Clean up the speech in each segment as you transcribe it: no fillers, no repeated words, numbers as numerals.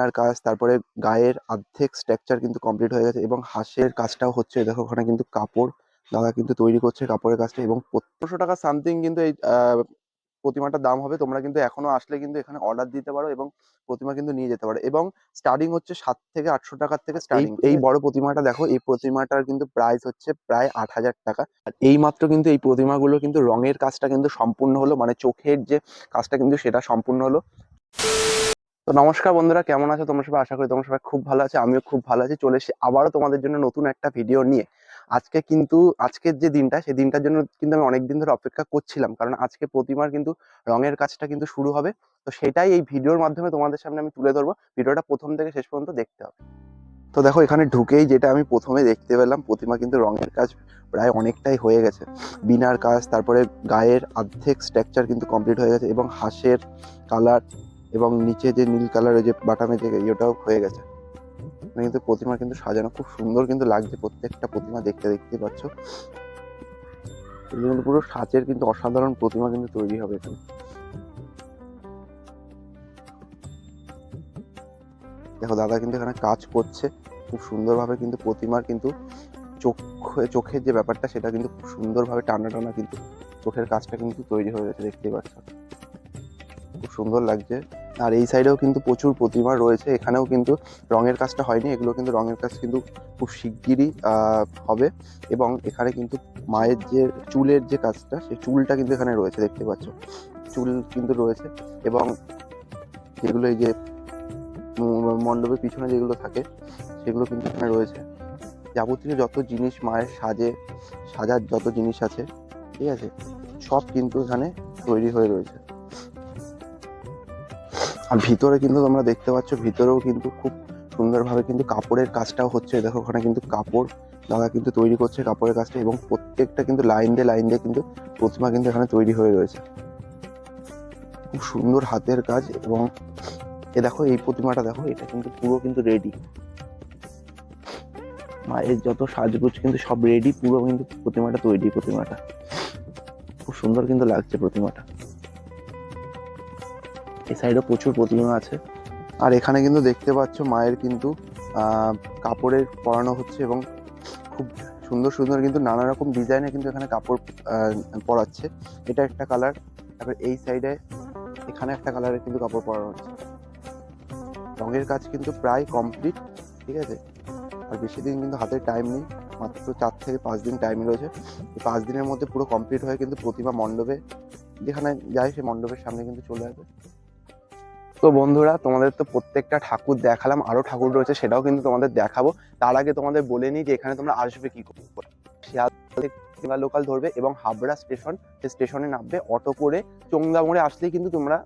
আর কাজ, তারপরে গায়ের অর্ধেক স্ট্রাকচার কিন্তু কমপ্লিট হয়ে গেছে এবং হাঁসের কাজটাও হচ্ছে। দেখো ওখানে কিন্তু কাপড় দাদা কিন্তু তৈরি করছে কাপড়ের কাজটা, এবং ১৫০০ টাকা সামথিং কিন্তু এই প্রতিমাটার দাম হবে। তোমরা কিন্তু এখনো আসলে কিন্তু এখানে অর্ডার দিতে পারো এবং প্রতিমা কিন্তু নিয়ে যেতে পারো, এবং স্টার্টিং হচ্ছে ৭ থেকে ৮০০ টাকার থেকে স্টার্টিং। এই বড় প্রতিমাটা দেখো, এই প্রতিমাটার কিন্তু প্রাইস হচ্ছে প্রায় ৮০০০ টাকা। আর এই মাত্র কিন্তু এই প্রতিমাগুলো কিন্তু রঙের কাজটা কিন্তু সম্পূর্ণ হলো, মানে চোখের যে কাজটা কিন্তু সেটা সম্পূর্ণ হলো। তো নমস্কার বন্ধুরা, কেমন আছো তোমরা সবাই? আশা করি তোমরা সবাই খুব ভালো আছে, আমিও খুব ভালো আছি। চলে এসেছি আবারও তোমাদের জন্য নতুন একটা ভিডিও নিয়ে। আজকের যে দিনটা, সেই দিনটার জন্য কিন্তু আমি অনেকদিন ধরে অপেক্ষা করছিলাম, কারণ আজকে প্রতিমার কিন্তু রঙের কাজটা কিন্তু শুরু হবে। তো সেটাই এই ভিডিওর মাধ্যমে তোমাদের সামনে আমি তুলে ধরবো। ভিডিওটা প্রথম থেকে শেষ পর্যন্ত দেখতে হবে। তো দেখো, এখানে ঢুকেই যেটা আমি প্রথমে দেখতে পেলাম, প্রতিমা কিন্তু রঙের কাজ প্রায় অনেকটাই হয়ে গেছে। বিনার কাজ, তারপরে গায়ের অর্ধেক স্ট্রাকচার কিন্তু কমপ্লিট হয়ে গেছে, এবং হাঁসের কালার এবং নিচে যে নীল কালারের যে বাটামের যে ইয়েটাও হয়ে গেছে। কিন্তু প্রতিমা কিন্তু সাজানো খুব সুন্দর কিন্তু লাগছে, প্রত্যেকটা প্রতিমা দেখতে পাচ্ছ। এগুলো কিন্তু পুরো সাজের কিন্তু অসাধারণ প্রতিমা কিন্তু তৈরি হবে এখানে। দেখো দাদা কিন্তু এখানে কাজ করছে খুব সুন্দরভাবে, কিন্তু প্রতিমার কিন্তু চোখের যে ব্যাপারটা সেটা কিন্তু খুব সুন্দরভাবে টানা কিন্তু চোখের কাজটা কিন্তু তৈরি হয়ে গেছে, দেখতেই পাচ্ছ খুব সুন্দর লাগছে। আর এই সাইডেও কিন্তু প্রচুর প্রতিমা রয়েছে, এখানেও কিন্তু রঙের কাজটা হয়নি, এগুলো কিন্তু রঙের কাজ কিন্তু খুব শিগগিরই হবে। এবং এখানে কিন্তু মায়ের যে চুলের যে কাজটা, সেই চুলটা কিন্তু এখানে রয়েছে, দেখতে পাচ্ছ চুল কিন্তু রয়েছে। এবং যেগুলো এই যে মণ্ডপের পিছনে যেগুলো থাকে সেগুলো কিন্তু এখানে রয়েছে। যাবতীয় যত জিনিস মায়ের সাজার যত জিনিস আছে, ঠিক আছে, সব কিন্তু এখানে তৈরি হয়ে রয়েছে। আর ভিতরে কিন্তু তোমরা দেখতে পাচ্ছ, ভিতরেও কিন্তু খুব সুন্দরভাবে কিন্তু কাপড়ের কাজটাও হচ্ছে। দেখো ওখানে কিন্তু কাপড় দাদা কিন্তু তৈরি করছে কাপড়ের কাজটা, এবং প্রত্যেকটা কিন্তু লাইন দিয়ে কিন্তু প্রতিমা কিন্তু এখানে তৈরি হয়ে রয়েছে। খুব সুন্দর হাতের কাজ। এবং দেখো এই প্রতিমাটা দেখো, এটা কিন্তু পুরো কিন্তু রেডি, মায়ের যত সাজগোজ কিন্তু সব রেডি, পুরো কিন্তু প্রতিমাটা তৈরি। প্রতিমাটা খুব সুন্দর কিন্তু লাগছে প্রতিমাটা। এই সাইডে প্রচুর প্রতিমা আছে। আর এখানে কিন্তু দেখতে পাচ্ছ মায়ের কিন্তু কাপড়ের পরানো হচ্ছে, এবং খুব সুন্দর সুন্দর কিন্তু নানা রকম ডিজাইনে কিন্তু এখানে কাপড় পরাচ্ছে। এটা একটা কালার, তারপর এই সাইডে এখানে একটা কালারের কিন্তু কাপড় পরানো হচ্ছে। রঙের কাজ কিন্তু প্রায় কমপ্লিট, ঠিক আছে। আর বেশি দিন কিন্তু হাতে টাইম নেই, মাত্র 4 থেকে 5 দিন টাইম রয়েছে। এই 5 দিনের মধ্যে পুরো কমপ্লিট হয়ে কিন্তু প্রতিমা মণ্ডপে যেখানে যায় সেই মণ্ডপের সামনে কিন্তু চলে আসবে। তো বন্ধুরা, তোমাদের তো প্রত্যেকটা ঠাকুর দেখালাম, আরো ঠাকুর রয়েছে সেটাও কিন্তু তোমাদের দেখাবো। তার আগে তোমাদের বলে নিই যে এখানে তোমরা আসবে কি করে। শিয়ালদা লোকাল ধরবে এবং হাবড়া স্টেশন, সেই স্টেশনে নামবে, অটো করে চোংদা মোড়ে আসলেই কিন্তু তোমরা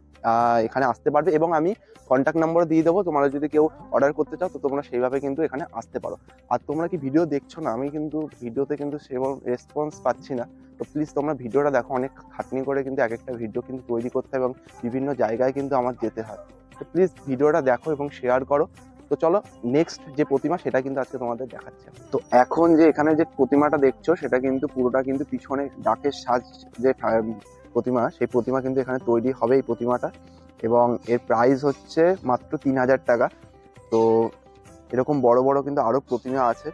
এখানে আসতে পারবে। এবং আমি কন্ট্যাক্ট নাম্বার দিয়ে দেবো, তোমরা যদি কেউ অর্ডার করতে চাও তো তোমরা সেইভাবে কিন্তু এখানে আসতে পারো। আর তোমরা কি ভিডিও দেখছো না? আমি কিন্তু ভিডিওতে কিন্তু সেরকম রেসপন্স পাচ্ছি না। তো প্লিজ তোমরা ভিডিওটা দেখো, অনেক খাটনি করে কিন্তু এক একটা ভিডিও কিন্তু তৈরি করতে হয় এবং বিভিন্ন জায়গায় কিন্তু আমার যেতে হয়। তো প্লিজ ভিডিওটা দেখো এবং শেয়ার করো। তো চলো, নেক্সট যে প্রতিমা সেটা কিন্তু আজকে তোমাদের দেখাচ্ছে। তো এখন যে এখানে যে প্রতিমাটা দেখছো সেটা কিন্তু পুরোটা কিন্তু পিছনে ডাকের সাজ যে প্রতিমা, সেই প্রতিমা কিন্তু এখানে তৈরি হবে এই প্রতিমাটা, এবং এর প্রাইস হচ্ছে মাত্র 3000 টাকা। তো এরকম বড় বড় কিন্তু আরো প্রতিমা আছে।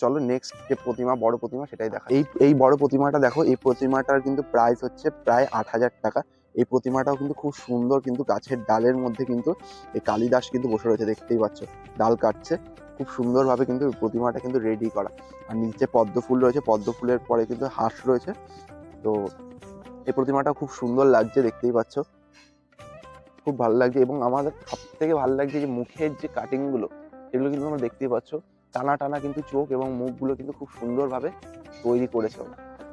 চলো নেক্সট যে প্রতিমা, বড় প্রতিমা সেটাই দেখা। এই বড় প্রতিমাটা দেখো, এই প্রতিমাটার কিন্তু প্রাইস হচ্ছে প্রায় 8000 টাকা। এই প্রতিমাটাও কিন্তু খুব সুন্দর, কিন্তু গাছের ডালের মধ্যে কিন্তু এই কালিদাস কিন্তু বসে রয়েছে, দেখতেই পাচ্ছ ডাল কাটছে। খুব সুন্দরভাবে কিন্তু প্রতিমাটা কিন্তু রেডি করা। আর নিচে পদ্ম ফুল রয়েছে, পদ্ম ফুলের পরে কিন্তু হাঁস রয়েছে। তো এই প্রতিমাটা খুব সুন্দর লাগছে, দেখতেই পাচ্ছ খুব ভালো লাগছে। এবং আমাদের সব থেকে ভালো লাগছে যে মুখের যে কাটিং গুলো, সেগুলো কিন্তু তোমরা দেখতেই পাচ্ছ, টানা টানা কিন্তু চোখ এবং মুখগুলো কিন্তু খুব সুন্দরভাবে তৈরি করেছে।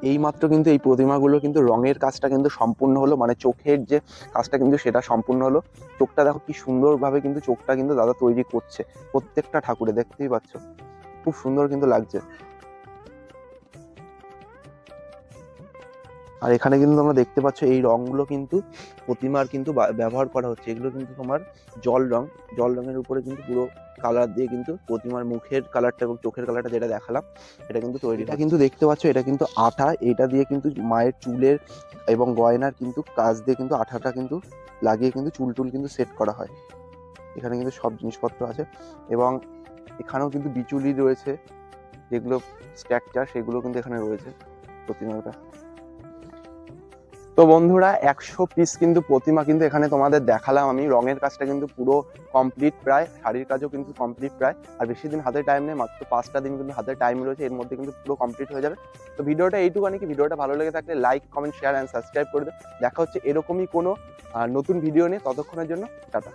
এই মাত্র কিন্তু এই প্রতিমাগুলো কিন্তু রঙের কাজটা কিন্তু সম্পূর্ণ হলো, মানে চোখের যে কাজটা কিন্তু সেটা সম্পূর্ণ হলো। চোখটা দেখো কি সুন্দরভাবে কিন্তু চোখটা কিন্তু দাদা তৈরি করছে প্রত্যেকটা ঠাকুরে, দেখতেই পাচ্ছ খুব সুন্দর কিন্তু লাগছে। আর এখানে কিন্তু তোমরা দেখতে পাচ্ছ এই রঙগুলো কিন্তু প্রতিমার কিন্তু ব্যবহার করা হচ্ছে। এগুলো কিন্তু তোমার জল রঙের উপরে কিন্তু পুরো কালার দিয়ে কিন্তু প্রতিমার মুখের কালারটা এবং চোখের কালারটা যেটা দেখালাম এটা কিন্তু তৈরি। এটা কিন্তু দেখতে পাচ্ছ, এটা কিন্তু আঠা, এটা দিয়ে কিন্তু মায়ের চুলের এবং গয়নার কিন্তু কাজ দিয়ে কিন্তু আঠাটা কিন্তু লাগিয়ে কিন্তু চুল কিন্তু সেট করা হয়। এখানে কিন্তু সব জিনিসপত্র আছে এবং এখানেও কিন্তু বিচুলি রয়েছে, যেগুলো স্ট্রাকচার সেগুলো কিন্তু এখানে রয়েছে প্রতিমাটা। তো বন্ধুরা 100 পিস কিন্তু প্রতিমা কিন্তু এখানে তোমাদের দেখালাম আমি। রঙের কাজটা কিন্তু পুরো কমপ্লিট প্রায়, শাড়ির কাজও কিন্তু কমপ্লিট প্রায়। আর বেশি দিন হাতে টাইম নেই, মাত্র 5টা দিন কিন্তু হাতে টাইম রয়েছে, এর মধ্যে কিন্তু পুরো কমপ্লিট হয়ে যাবে। তো ভিডিওটা এইটুখানি, কি ভিডিওটা ভালো লেগে থাকলে like, comment, share and subscribe করে দেবে। দেখা হচ্ছে এরকমই কোনো নতুন ভিডিও নিয়ে, ততক্ষণের জন্য টাটা।